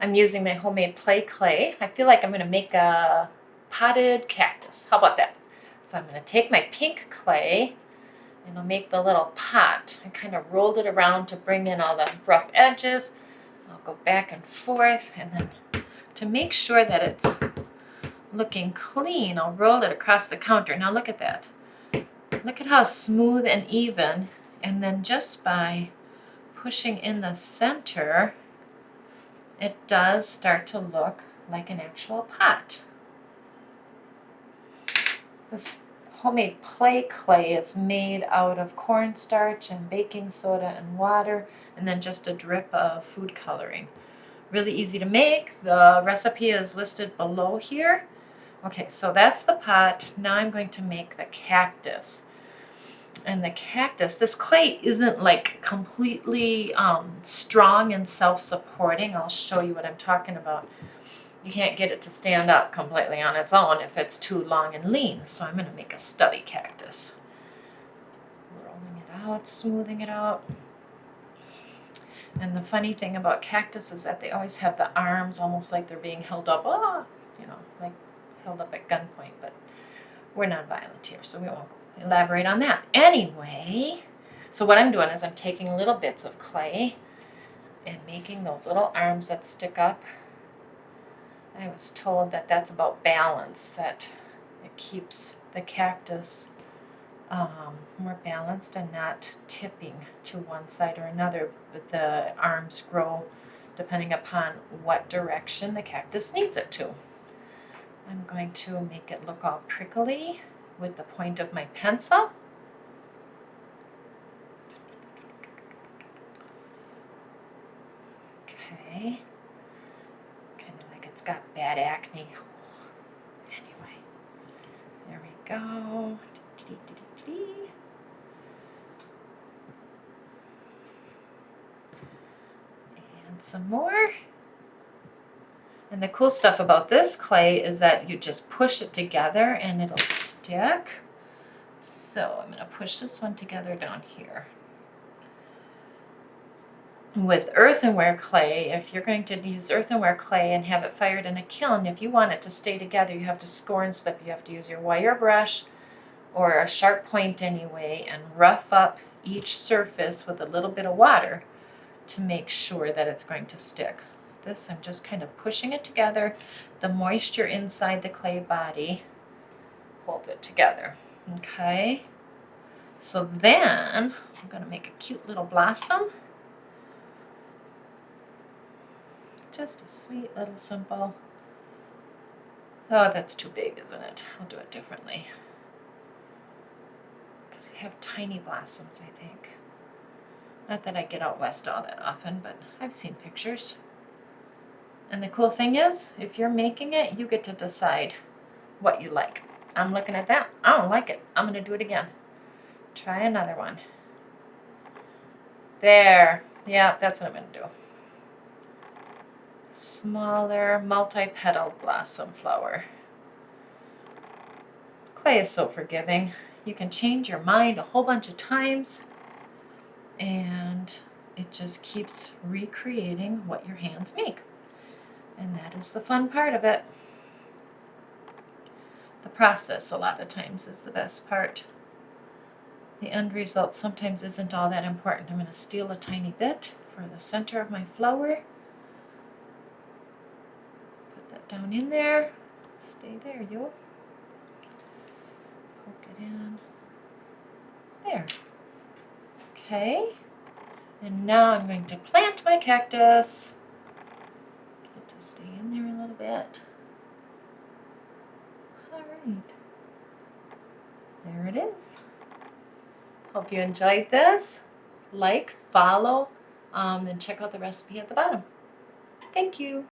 I'm using my homemade play clay. I feel like I'm going to make a potted cactus. How about that? So I'm going to take my pink clay and I'll make the little pot. I kind of rolled it around to bring in all the rough edges. I'll go back and forth, and then to make sure that it's looking clean, I'll roll it across the counter. Now look at that. Look at how smooth and even, and then just by pushing in the center, it does start to look like an actual pot. This homemade play clay is made out of cornstarch and baking soda and water, and then just a drip of food coloring. Really easy to make. The recipe is listed below here. Okay, so that's the pot. Now I'm going to make the cactus. And the cactus, this clay isn't like completely strong and self-supporting. I'll show you what I'm talking about. You can't get it to stand up completely on its own if it's too long and lean. So I'm going to make a stubby cactus. Rolling it out, smoothing it out. And the funny thing about cactus is that they always have the arms almost like they're being held up, like held up at gunpoint. But we're not violent here, so we won't elaborate on that. Anyway, so what I'm doing is I'm taking little bits of clay and making those little arms that stick up. I was told that that's about balance, that it keeps the cactus more balanced and not tipping to one side or another. But the arms grow depending upon what direction the cactus needs it to. I'm going to make it look all prickly with the point of my pencil. Okay. Kind of like it's got bad acne. Anyway, there we go. And some more. And the cool stuff about this clay is that you just push it together and it'll stick. So I'm going to push this one together down here. With earthenware clay, if you're going to use earthenware clay and have it fired in a kiln, if you want it to stay together, you have to score and slip. You have to use your wire brush or a sharp point anyway and rough up each surface with a little bit of water to make sure that it's going to stick. This, I'm just kind of pushing it together. The moisture inside the clay body holds it together. Okay, so then I'm going to make a cute little blossom. Just a sweet little simple. Oh, that's too big, isn't it? I'll do it differently. Because they have tiny blossoms, I think. Not that I get out west all that often, but I've seen pictures. And the cool thing is, if you're making it, you get to decide what you like. I'm looking at that. I don't like it. I'm going to do it again. Try another one. There. Yeah, that's what I'm going to do. Smaller, multi-petal blossom flower. Clay is so forgiving. You can change your mind a whole bunch of times, and it just keeps recreating what your hands make. And that is the fun part of it. The process, a lot of times, is the best part. The end result sometimes isn't all that important. I'm going to steal a tiny bit for the center of my flower. Put that down in there. Stay there, yo. Poke it in. There. Okay. And now I'm going to plant my cactus. Get it to stay in there a little bit. All right. There it is. Hope you enjoyed this. Like, follow, and check out the recipe at the bottom. Thank you.